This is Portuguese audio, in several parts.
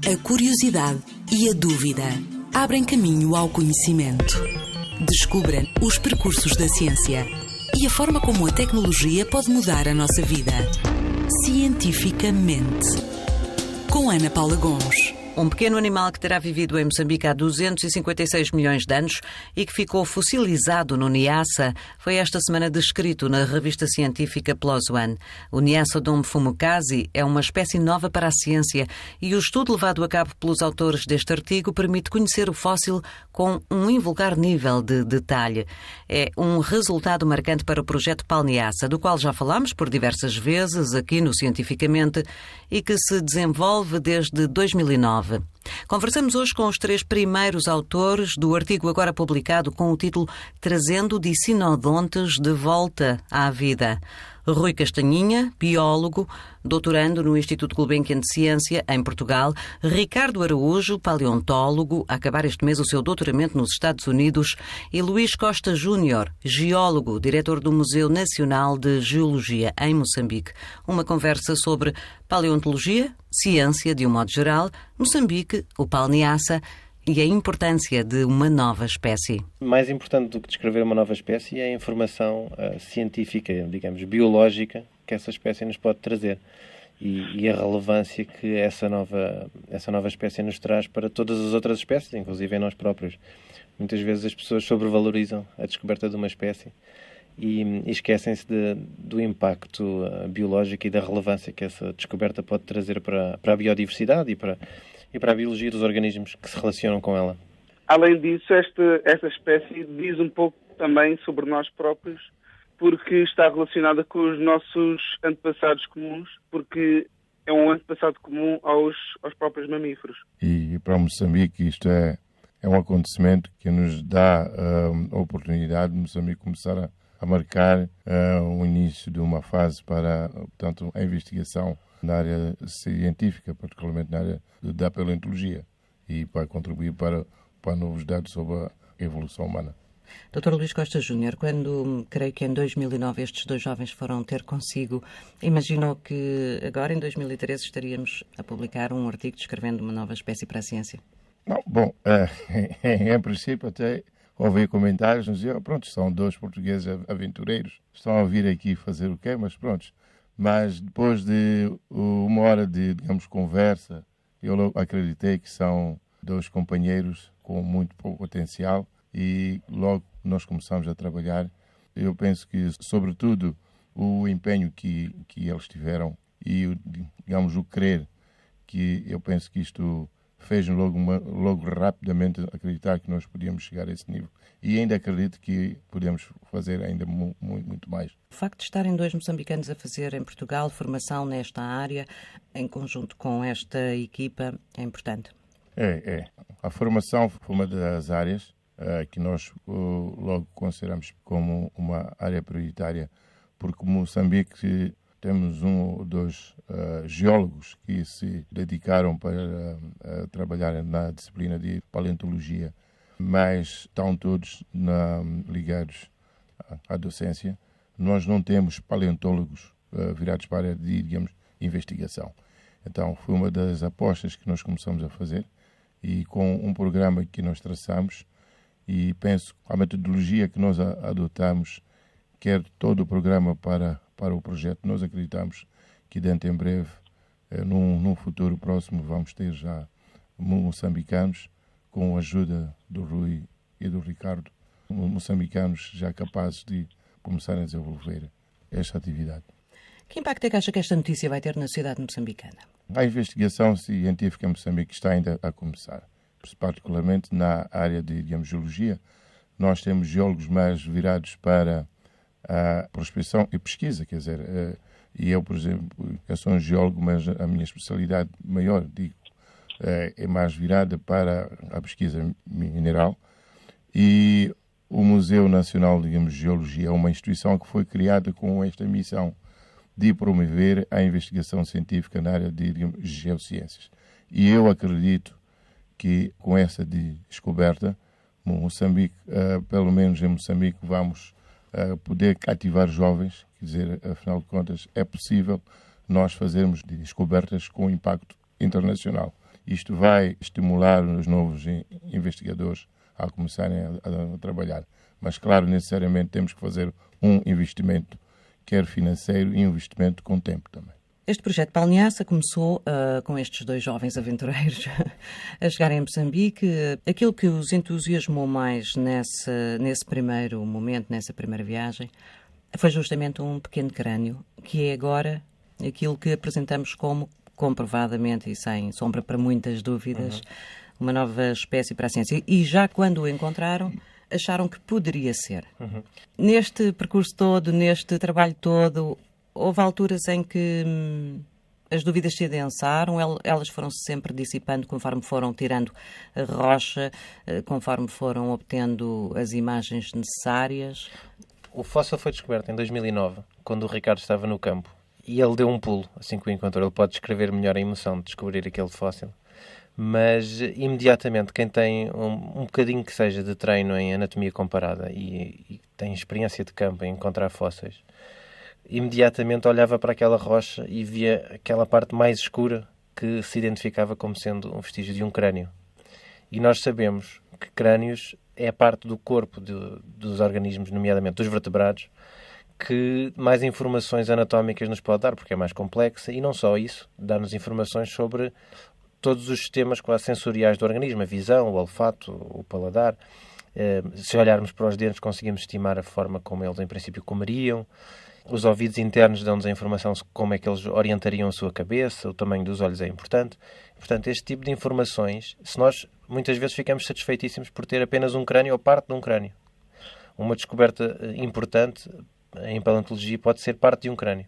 A curiosidade e a dúvida abrem caminho ao conhecimento. Descubra os percursos da ciência e a forma como a tecnologia pode mudar a nossa vida. Cientificamente. Com Ana Paula Gomes. Um pequeno animal que terá vivido em Moçambique há 256 milhões de anos e que ficou fossilizado no Niassa foi esta semana descrito na revista científica PLOS ONE. O Niasodon mfumukasi é uma espécie nova para a ciência e o estudo levado a cabo pelos autores deste artigo permite conhecer o fóssil com um invulgar nível de detalhe. É um resultado marcante para o projeto PAL-NIASSA, do qual já falámos por diversas vezes aqui no Cientificamente e que se desenvolve desde 2009. Conversamos hoje com os 3 primeiros autores do artigo agora publicado com o título Trazendo Dicinodontes de Volta à Vida. Rui Castanhinha, biólogo, doutorando no Instituto Gulbenkian de Ciência, em Portugal. Ricardo Araújo, paleontólogo, a acabar este mês o seu doutoramento nos Estados Unidos. E Luís Costa Júnior, geólogo, diretor do Museu Nacional de Geologia, em Moçambique. Uma conversa sobre paleontologia, ciência de um modo geral, Moçambique, o PAL-NIASSA e a importância de uma nova espécie. Mais importante do que descrever uma nova espécie é a informação científica, digamos, biológica, que essa espécie nos pode trazer e a relevância que essa nova espécie nos traz para todas as outras espécies, inclusive em nós próprios. Muitas vezes as pessoas sobrevalorizam a descoberta de uma espécie e esquecem-se do impacto biológico e da relevância que essa descoberta pode trazer para a biodiversidade e para a biologia dos organismos que se relacionam com ela. Além disso, esta espécie diz um pouco também sobre nós próprios, porque está relacionada com os nossos antepassados comuns, porque é um antepassado comum aos próprios mamíferos. E para Moçambique isto é um acontecimento que nos dá a oportunidade de Moçambique começar a marcar o início de uma fase para, portanto, a investigação na área científica, particularmente na área da paleontologia, e vai contribuir para novos dados sobre a evolução humana. Dr. Luís Costa Júnior, quando, creio que em 2009, estes 2 jovens foram ter consigo, imaginou que agora, em 2013, estaríamos a publicar um artigo descrevendo uma nova espécie para a ciência? Não, bom, em princípio até ouvi comentários, nos diziam, pronto, são 2 portugueses aventureiros, estão a vir aqui fazer o quê? Mas pronto. Mas depois de uma hora de, digamos, conversa, eu acreditei que são 2 companheiros com muito pouco potencial e logo nós começamos a trabalhar. Eu penso que, sobretudo, o empenho que eles tiveram e, digamos, o querer, que eu penso que isto fez logo rapidamente acreditar que nós podíamos chegar a esse nível. E ainda acredito que podemos fazer ainda muito mais. O facto de estarem 2 moçambicanos a fazer em Portugal formação nesta área, em conjunto com esta equipa, é importante? É. A formação foi uma das áreas que nós logo consideramos como uma área prioritária, porque Moçambique temos 1 ou 2 geólogos que se dedicaram para trabalhar na disciplina de paleontologia, mas estão todos ligados à docência. Nós não temos paleontólogos virados para a área de, digamos, investigação. Então, foi uma das apostas que nós começamos a fazer e com um programa que nós traçamos e penso que a metodologia que nós adotamos, quer todo o programa para o projeto, nós acreditamos que dentro em breve, num futuro próximo, vamos ter já moçambicanos com a ajuda do Rui e do Ricardo, moçambicanos já capazes de começar a desenvolver esta atividade. Que impacto é que acha que esta notícia vai ter na sociedade moçambicana? A investigação científica em Moçambique está ainda a começar, particularmente na área de, digamos, geologia. Nós temos geólogos mais virados para a prospecção e pesquisa, quer dizer, e eu, por exemplo, eu sou um geólogo, mas a minha especialidade maior, é mais virada para a pesquisa mineral. E o Museu Nacional, digamos, de Geologia é uma instituição que foi criada com esta missão de promover a investigação científica na área de, digamos, geociências. E eu acredito que com essa descoberta, Moçambique, pelo menos em Moçambique, vamos poder cativar jovens, quer dizer, afinal de contas, é possível nós fazermos descobertas com impacto internacional. Isto vai estimular os novos investigadores a começarem a trabalhar. Mas, claro, necessariamente temos que fazer um investimento, quer financeiro e um investimento com tempo também. Este projeto Palniaça começou com estes 2 jovens aventureiros a chegarem a Moçambique. Aquilo que os entusiasmou mais nesse primeiro momento, nessa primeira viagem, foi justamente um pequeno crânio, que é agora aquilo que apresentamos como, comprovadamente e sem sombra para muitas dúvidas, uma nova espécie para a ciência. E já quando o encontraram, acharam que poderia ser. Neste percurso todo, neste trabalho todo, houve alturas em que as dúvidas se adensaram, elas foram-se sempre dissipando conforme foram tirando a rocha, conforme foram obtendo as imagens necessárias. O fóssil foi descoberto em 2009, quando o Ricardo estava no campo. E ele deu um pulo, assim que o encontrou. Ele pode descrever melhor a emoção de descobrir aquele fóssil. Mas, imediatamente, quem tem um bocadinho que seja de treino em anatomia comparada e tem experiência de campo em encontrar fósseis, imediatamente olhava para aquela rocha e via aquela parte mais escura que se identificava como sendo um vestígio de um crânio. E nós sabemos que crânios é a parte do corpo dos organismos, nomeadamente dos vertebrados, que mais informações anatómicas nos pode dar, porque é mais complexa, e não só isso, dá-nos informações sobre todos os sistemas quase sensoriais do organismo, a visão, o olfato, o paladar. Se olharmos para os dentes, conseguimos estimar a forma como eles, em princípio, comeriam. Os ouvidos internos dão-nos a informação de como é que eles orientariam a sua cabeça, o tamanho dos olhos é importante. Portanto, este tipo de informações, se nós muitas vezes ficamos satisfeitíssimos por ter apenas um crânio ou parte de um crânio. Uma descoberta importante em paleontologia pode ser parte de um crânio.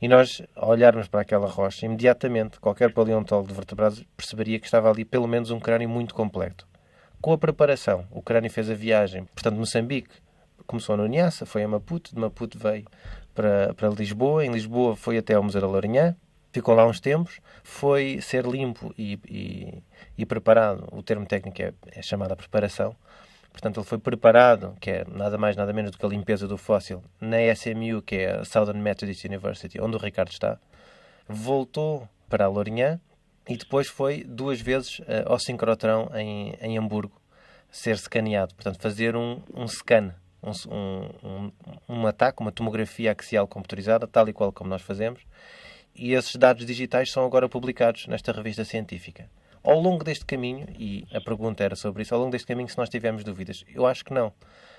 E nós, ao olharmos para aquela rocha, imediatamente, qualquer paleontólogo de vertebrados perceberia que estava ali pelo menos um crânio muito completo. Com a preparação, o crânio fez a viagem, portanto, Moçambique começou no Niassa, foi a Maputo, de Maputo veio para Lisboa, em Lisboa foi até ao Museu da Lourinhã, ficou lá uns tempos, foi ser limpo e preparado, o termo técnico é chamado a preparação. Portanto, ele foi preparado, que é nada mais, nada menos do que a limpeza do fóssil, na SMU, que é a Southern Methodist University, onde o Ricardo está. Voltou para a Lourinhã e depois foi 2 vezes ao sincrotrão em Hamburgo, ser escaneado. Portanto, fazer um scan, um ataque, uma tomografia axial computerizada, tal e qual como nós fazemos. E esses dados digitais são agora publicados nesta revista científica. Ao longo deste caminho, e a pergunta era sobre isso, ao longo deste caminho se nós tivemos dúvidas, eu acho que não.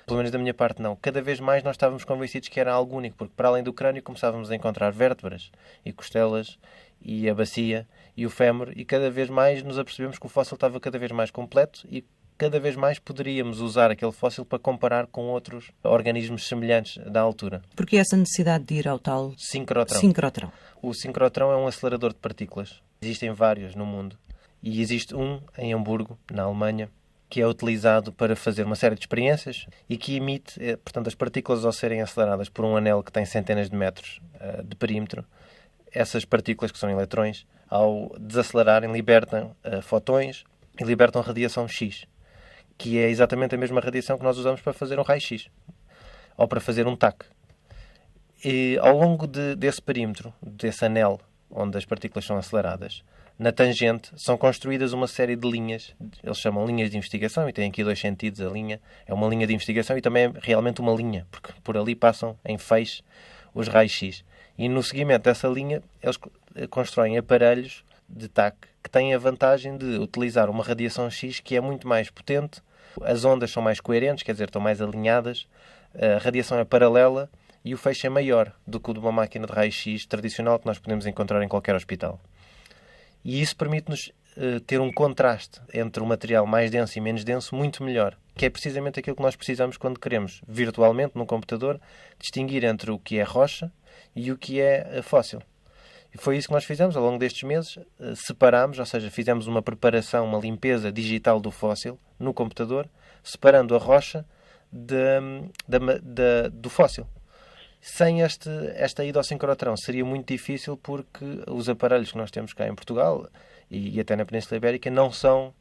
Pelo menos da minha parte não. Cada vez mais nós estávamos convencidos que era algo único, porque para além do crânio começávamos a encontrar vértebras e costelas e a bacia e o fémur, e cada vez mais nos apercebemos que o fóssil estava cada vez mais completo e cada vez mais poderíamos usar aquele fóssil para comparar com outros organismos semelhantes da altura. Porque essa necessidade de ir ao tal sincrotrão? O sincrotrão é um acelerador de partículas. Existem vários no mundo. E existe um em Hamburgo, na Alemanha, que é utilizado para fazer uma série de experiências e que emite, portanto, as partículas ao serem aceleradas por um anel que tem centenas de metros de perímetro, essas partículas, que são eletrões, ao desacelerarem, libertam fotões e libertam radiação X, que é exatamente a mesma radiação que nós usamos para fazer um raio-x ou para fazer um TAC. E ao longo desse perímetro, desse anel onde as partículas são aceleradas, na tangente são construídas uma série de linhas, eles chamam linhas de investigação, e tem aqui 2 sentidos a linha, é uma linha de investigação e também é realmente uma linha, porque por ali passam em feixe os raios-x. E no seguimento dessa linha, eles constroem aparelhos de TAC que têm a vantagem de utilizar uma radiação X que é muito mais potente, as ondas são mais coerentes, quer dizer, estão mais alinhadas, a radiação é paralela e o feixe é maior do que o de uma máquina de raio-x tradicional que nós podemos encontrar em qualquer hospital. E isso permite-nos ter um contraste entre o material mais denso e menos denso muito melhor, que é precisamente aquilo que nós precisamos quando queremos, virtualmente, num computador, distinguir entre o que é rocha e o que é fóssil. E foi isso que nós fizemos ao longo destes meses, separámos, ou seja, fizemos uma preparação, uma limpeza digital do fóssil no computador, separando a rocha do fóssil. Sem esta ida ao sincrotrão seria muito difícil, porque os aparelhos que nós temos cá em Portugal e até na Península Ibérica não são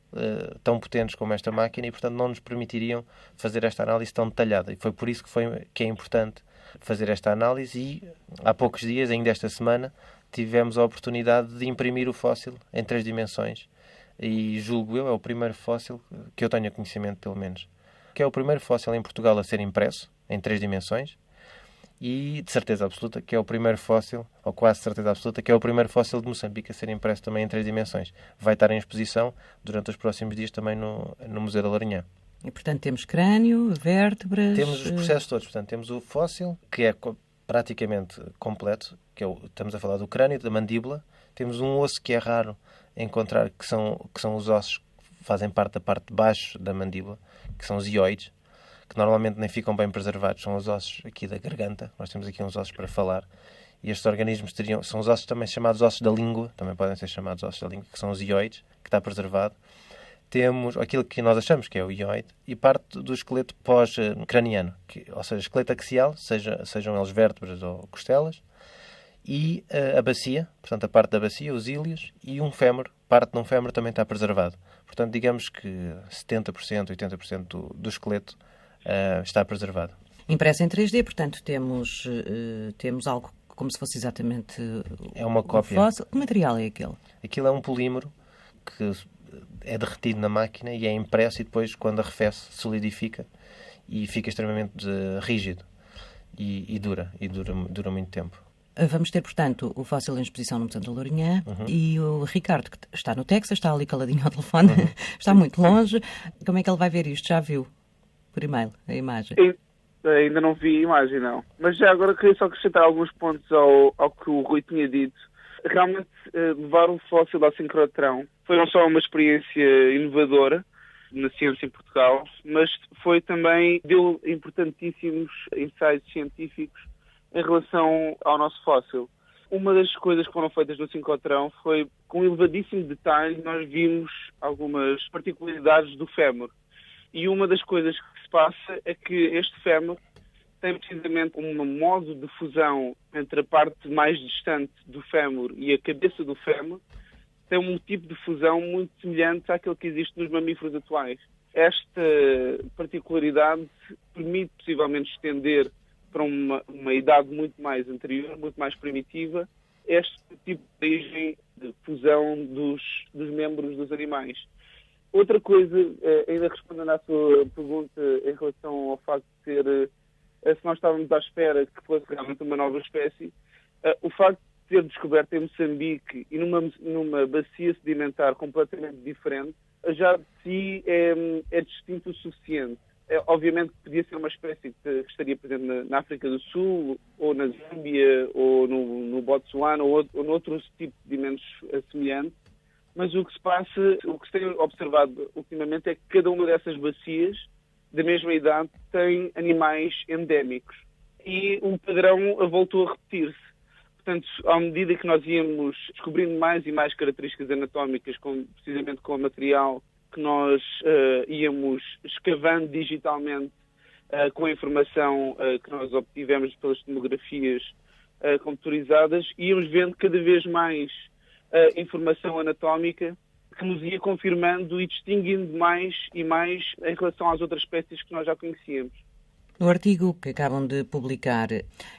tão potentes como esta máquina e, portanto, não nos permitiriam fazer esta análise tão detalhada. E foi por isso que é importante fazer esta análise e, há poucos dias, ainda esta semana, tivemos a oportunidade de imprimir o fóssil em 3 dimensões e julgo eu, é o primeiro fóssil que eu tenho conhecimento, pelo menos, que é o primeiro fóssil em Portugal a ser impresso em 3 dimensões e, de certeza absoluta, que é o primeiro fóssil, ou quase certeza absoluta, que é o primeiro fóssil de Moçambique a ser impresso também em 3 dimensões. Vai estar em exposição durante os próximos dias também no Museu da Lourinhã. E, portanto, temos crânio, vértebras... Temos os processos todos. Portanto, temos o fóssil, que é praticamente completo, estamos a falar do crânio, da mandíbula. Temos um osso que é raro encontrar, que são os ossos que fazem parte da parte de baixo da mandíbula, que são os hioides, que normalmente nem ficam bem preservados. São os ossos aqui da garganta. Nós temos aqui uns ossos para falar. E estes organismos são os ossos também chamados ossos da língua, também podem ser chamados ossos da língua, que são os hioides, que está preservado. Temos aquilo que nós achamos que é o hioide e parte do esqueleto pós-craniano, ou seja, esqueleto axial, sejam eles vértebras ou costelas, e a bacia, portanto a parte da bacia, os íleos, e um fémur, parte de um fémur também está preservado. Portanto, digamos que 70%, 80% do esqueleto está preservado. Impresso em 3D, portanto, temos algo como se fosse exatamente é uma cópia. Fóssil. Que material é aquele? Aquilo é um polímero que é derretido na máquina e é impresso e depois, quando arrefece, solidifica e fica extremamente rígido e dura muito tempo. Vamos ter, portanto, o fóssil em exposição no Museu da Lourinhã e o Ricardo, que está no Texas, está ali caladinho ao telefone, está muito longe. Como é que ele vai ver isto? Já viu por e-mail a imagem? Ainda não vi a imagem, não. Mas já agora queria só acrescentar alguns pontos ao que o Rui tinha dito. Realmente, levar um fóssil ao sincrotrão foi não só uma experiência inovadora na ciência em Portugal, mas deu importantíssimos insights científicos em relação ao nosso fóssil. Uma das coisas que foram feitas no sincrotrão foi, com elevadíssimo detalhe, nós vimos algumas particularidades do fémur. E uma das coisas que se passa é que este fémur tem precisamente um modo de fusão entre a parte mais distante do fémur e a cabeça do fémur, tem um tipo de fusão muito semelhante àquele que existe nos mamíferos atuais. Esta particularidade permite possivelmente estender para uma idade muito mais anterior, muito mais primitiva, este tipo de origem de fusão dos membros dos animais. Outra coisa, ainda respondendo à sua pergunta em relação ao facto de ser, se nós estávamos à espera que fosse realmente uma nova espécie, o facto de ter descoberto em Moçambique e numa bacia sedimentar completamente diferente, já de si é distinto o suficiente. Obviamente que podia ser uma espécie que estaria presente na África do Sul, ou na Zâmbia, ou no Botsuana, ou noutro tipo de sedimentos semelhantes. Mas o que se tem observado ultimamente é que cada uma dessas bacias, da mesma idade, tem animais endémicos. E o padrão voltou a repetir-se. Portanto, à medida que nós íamos descobrindo mais e mais características anatómicas, precisamente com o material que nós íamos escavando digitalmente com a informação que nós obtivemos pelas tomografias computarizadas, íamos vendo cada vez mais informação anatómica que nos ia confirmando e distinguindo mais e mais em relação às outras espécies que nós já conhecíamos. No artigo que acabam de publicar,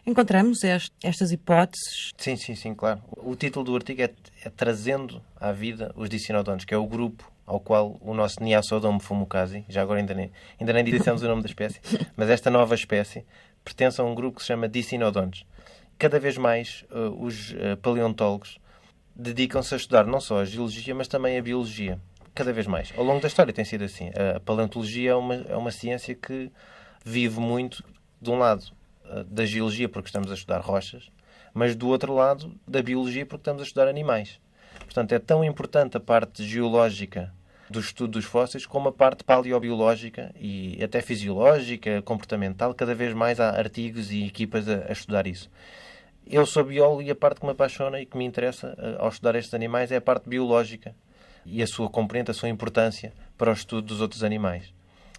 encontramos estas hipóteses? Sim, claro. O título do artigo é Trazendo à Vida os Dicinodontes, que é o grupo ao qual o nosso Niasodomo fumukazi, já agora ainda nem dissemos o nome da espécie, mas esta nova espécie pertence a um grupo que se chama Dicinodontes. Cada vez mais os paleontólogos dedicam-se a estudar não só a geologia, mas também a biologia. Cada vez mais. Ao longo da história tem sido assim. A paleontologia é uma ciência que vive muito, de um lado, da geologia, porque estamos a estudar rochas, mas do outro lado, da biologia, porque estamos a estudar animais. Portanto, é tão importante a parte geológica do estudo dos fósseis como a parte paleobiológica e até fisiológica, comportamental. Cada vez mais há artigos e equipas a estudar isso. Eu sou biólogo e a parte que me apaixona e que me interessa ao estudar estes animais é a parte biológica e a sua componente, a sua importância para o estudo dos outros animais.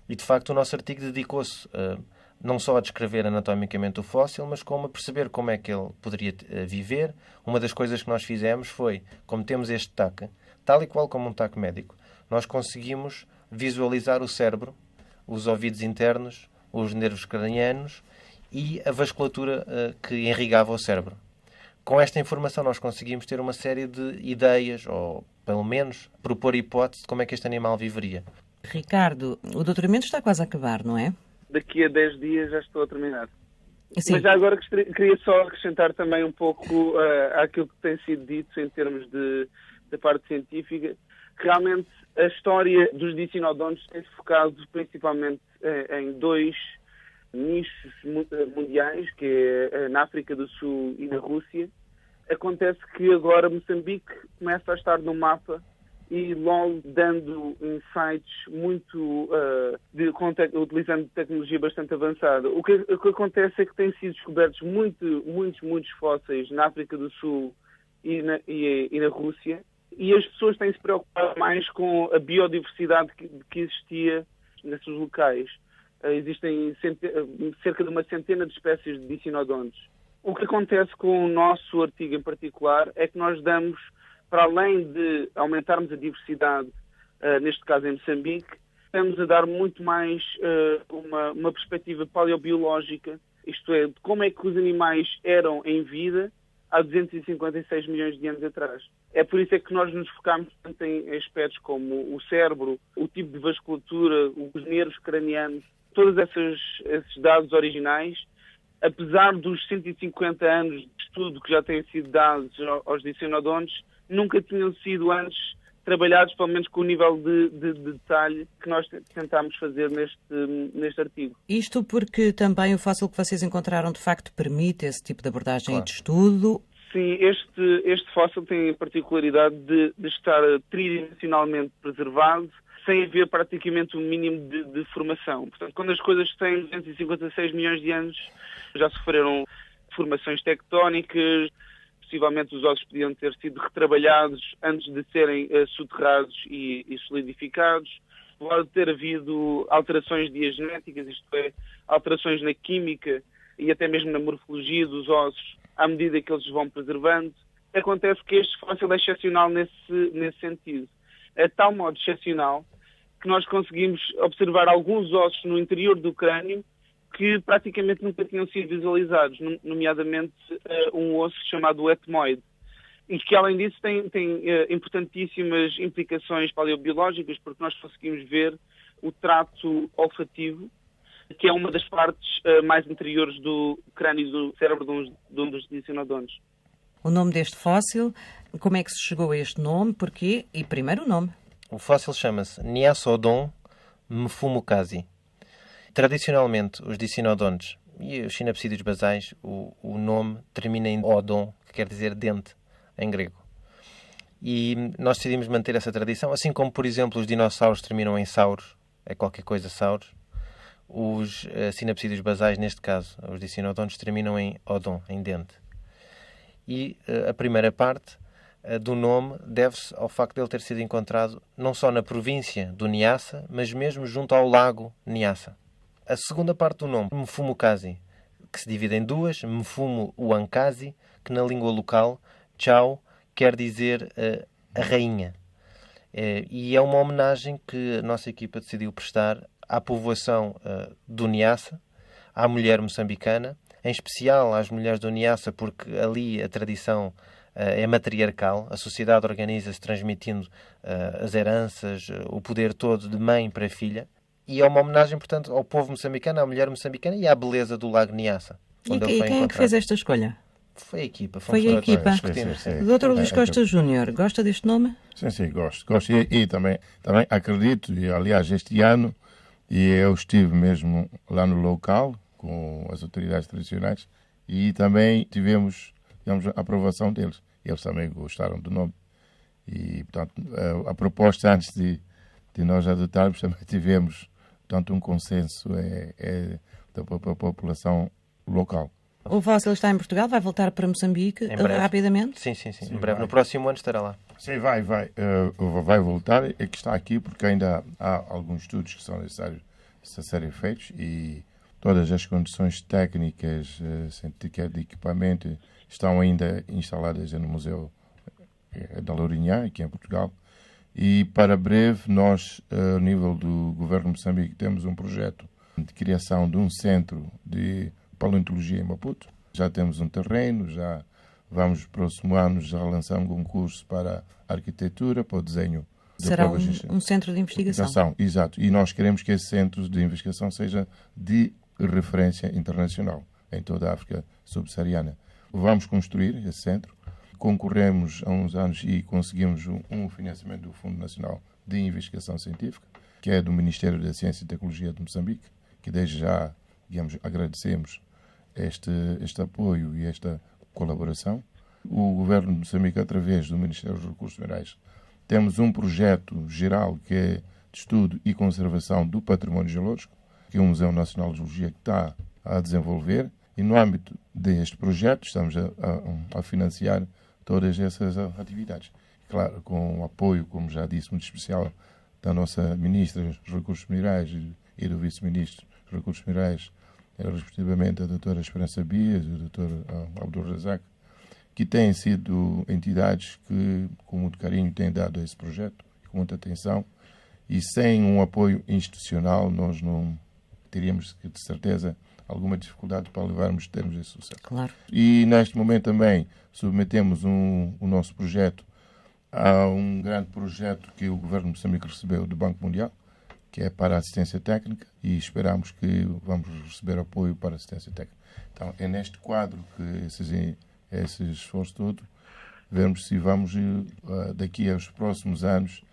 E, de facto, o nosso artigo dedicou-se não só a descrever anatomicamente o fóssil, mas como a perceber como é que ele poderia viver. Uma das coisas que nós fizemos foi, como temos este TAC, tal e qual como um TAC médico, nós conseguimos visualizar o cérebro, os ouvidos internos, os nervos cranianos e a vasculatura que irrigava o cérebro. Com esta informação nós conseguimos ter uma série de ideias ou pelo menos, propor hipótese de como é que este animal viveria. Ricardo, o doutoramento está quase a acabar, não é? Daqui a 10 dias já estou a terminar. Sim. Mas já agora queria só acrescentar também um pouco àquilo que tem sido dito em termos da parte científica. Realmente, a história dos dicinodontes tem-se focado principalmente em dois nichos mundiais, que é na África do Sul e na Rússia. Acontece que agora Moçambique começa a estar no mapa e logo dando insights muito utilizando tecnologia bastante avançada. O que acontece é que têm sido descobertos muitos fósseis na África do Sul e na Rússia, e as pessoas têm-se preocupado mais com a biodiversidade que existia nesses locais. Existem cerca de uma centena de espécies de dicinodontes. O que acontece com o nosso artigo em particular é que nós damos, para além de aumentarmos a diversidade, neste caso em Moçambique, estamos a dar muito mais uma perspectiva paleobiológica, isto é, de como é que os animais eram em vida há 256 milhões de anos atrás. É por isso é que nós nos focamos tanto em aspectos como o cérebro, o tipo de vasculatura, os nervos cranianos, todos esses dados originais, apesar dos 150 anos de estudo que já têm sido dados aos dicinodontes, nunca tinham sido antes trabalhados, pelo menos com o nível de detalhe que nós tentámos fazer neste artigo. Isto porque também o fóssil que vocês encontraram, de facto, permite esse tipo de abordagem e de estudo? Sim, este fóssil tem a particularidade de estar tridimensionalmente preservado, sem haver praticamente um mínimo de formação. Portanto, quando as coisas têm 256 milhões de anos, já sofreram formações tectónicas, possivelmente os ossos podiam ter sido retrabalhados antes de serem soterrados e solidificados. Pode ter havido alterações diagenéticas, isto é, alterações na química e até mesmo na morfologia dos ossos, à medida que eles vão preservando. Acontece que este fóssil é excepcional nesse sentido. É de tal modo excepcional que nós conseguimos observar alguns ossos no interior do crânio que praticamente nunca tinham sido visualizados, nomeadamente um osso chamado o etmoide, e que, além disso, tem importantíssimas implicações paleobiológicas, porque nós conseguimos ver o trato olfativo, que é uma das partes mais interiores do crânio e do cérebro de um dos dicinodontes. O nome deste fóssil, como é que se chegou a este nome, porquê e primeiro o nome? O fóssil chama-se Niasodon mfumukazi. Tradicionalmente, os dicinodontes e os sinapsídeos basais, o nome termina em odon, que quer dizer dente, em grego. E nós decidimos manter essa tradição, assim como, por exemplo, os dinossauros terminam em sauros, é qualquer coisa sauros. Os sinapsídeos basais, neste caso, os dicinodontes, terminam em odon, em dente. E a primeira parte do nome deve-se ao facto de ele ter sido encontrado não só na província do Niassa, mas mesmo junto ao lago Niassa. A segunda parte do nome, Mfumukazi, que se divide em duas, Mfumu Uankazi, que na língua local, Chao, quer dizer a rainha. E é uma homenagem que a nossa equipa decidiu prestar à povoação do Niassa, à mulher moçambicana, em especial às mulheres do Niassa, porque ali a tradição é matriarcal, a sociedade organiza-se transmitindo as heranças, o poder todo de mãe para filha, e é uma homenagem, portanto, ao povo moçambicano, à mulher moçambicana e à beleza do lago Niassa. E quem é que fez esta escolha? Foi a equipa. Foi a equipa. O Dr. Luís Costa Júnior, gosta deste nome? Sim, gosto. E também acredito, e aliás, este ano, e eu estive mesmo lá no local, com as autoridades tradicionais, e também tivemos, digamos, a aprovação deles. Eles também gostaram do nome. E, portanto, a proposta antes de nós adotarmos, também tivemos, portanto, um consenso da população local. O fóssil está em Portugal, vai voltar para Moçambique rapidamente? Sim. Em breve, no próximo ano estará lá. Sim, vai voltar. É que está aqui porque ainda há alguns estudos que são necessários a serem feitos e todas as condições técnicas, científicas de equipamento estão ainda instaladas no Museu da Lourinhã, aqui em Portugal. E para breve nós, a nível do Governo de Moçambique, temos um projeto de criação de um centro de paleontologia em Maputo. Já temos um terreno, já Vamos, próximo ano, já lançamos um curso para a arquitetura, para o desenho. Será um centro de investigação. Exato. E nós queremos que esse centro de investigação seja de referência internacional em toda a África subsaariana. Vamos construir esse centro. Concorremos há uns anos e conseguimos um financiamento do Fundo Nacional de Investigação Científica, que é do Ministério da Ciência e Tecnologia de Moçambique, que desde já, digamos, agradecemos este apoio e esta colaboração. O Governo de Moçambique, através do Ministério dos Recursos Minerais, temos um projeto geral que é de estudo e conservação do património geológico, que o Museu Nacional de Geologia está a desenvolver, e no âmbito deste projeto estamos a financiar todas essas atividades. Claro, com o apoio, como já disse, muito especial da nossa Ministra dos Recursos Minerais e do Vice-Ministro dos Recursos Minerais, respectivamente a doutora Esperança Bias e o doutor Abdul Razak, que têm sido entidades que, com muito carinho, têm dado a esse projeto, com muita atenção, e sem um apoio institucional nós não teríamos, de certeza, alguma dificuldade para levarmos termos esse sucesso. Claro. E neste momento também submetemos o nosso projeto a um grande projeto que o Governo de Moçambique recebeu do Banco Mundial, que é para a assistência técnica, e esperamos que vamos receber apoio para a assistência técnica. Então, é neste quadro que esse esforço todo, vermos se vamos, daqui aos próximos anos,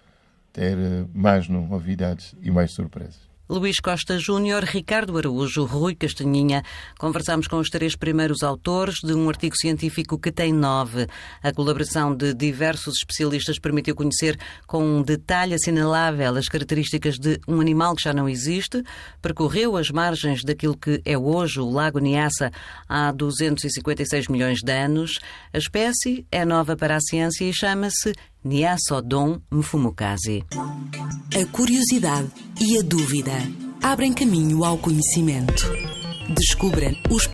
ter mais novidades e mais surpresas. Luís Costa Júnior, Ricardo Araújo, Rui Castanhinha. Conversámos com os 3 primeiros autores de um artigo científico que tem 9. A colaboração de diversos especialistas permitiu conhecer com um detalhe assinalável as características de um animal que já não existe, percorreu as margens daquilo que é hoje o Lago Nyassa há 256 milhões de anos. A espécie é nova para a ciência e chama-se Nyassa-Odon mfumukazi. A curiosidade e a dúvida abrem caminho ao conhecimento. Descubra os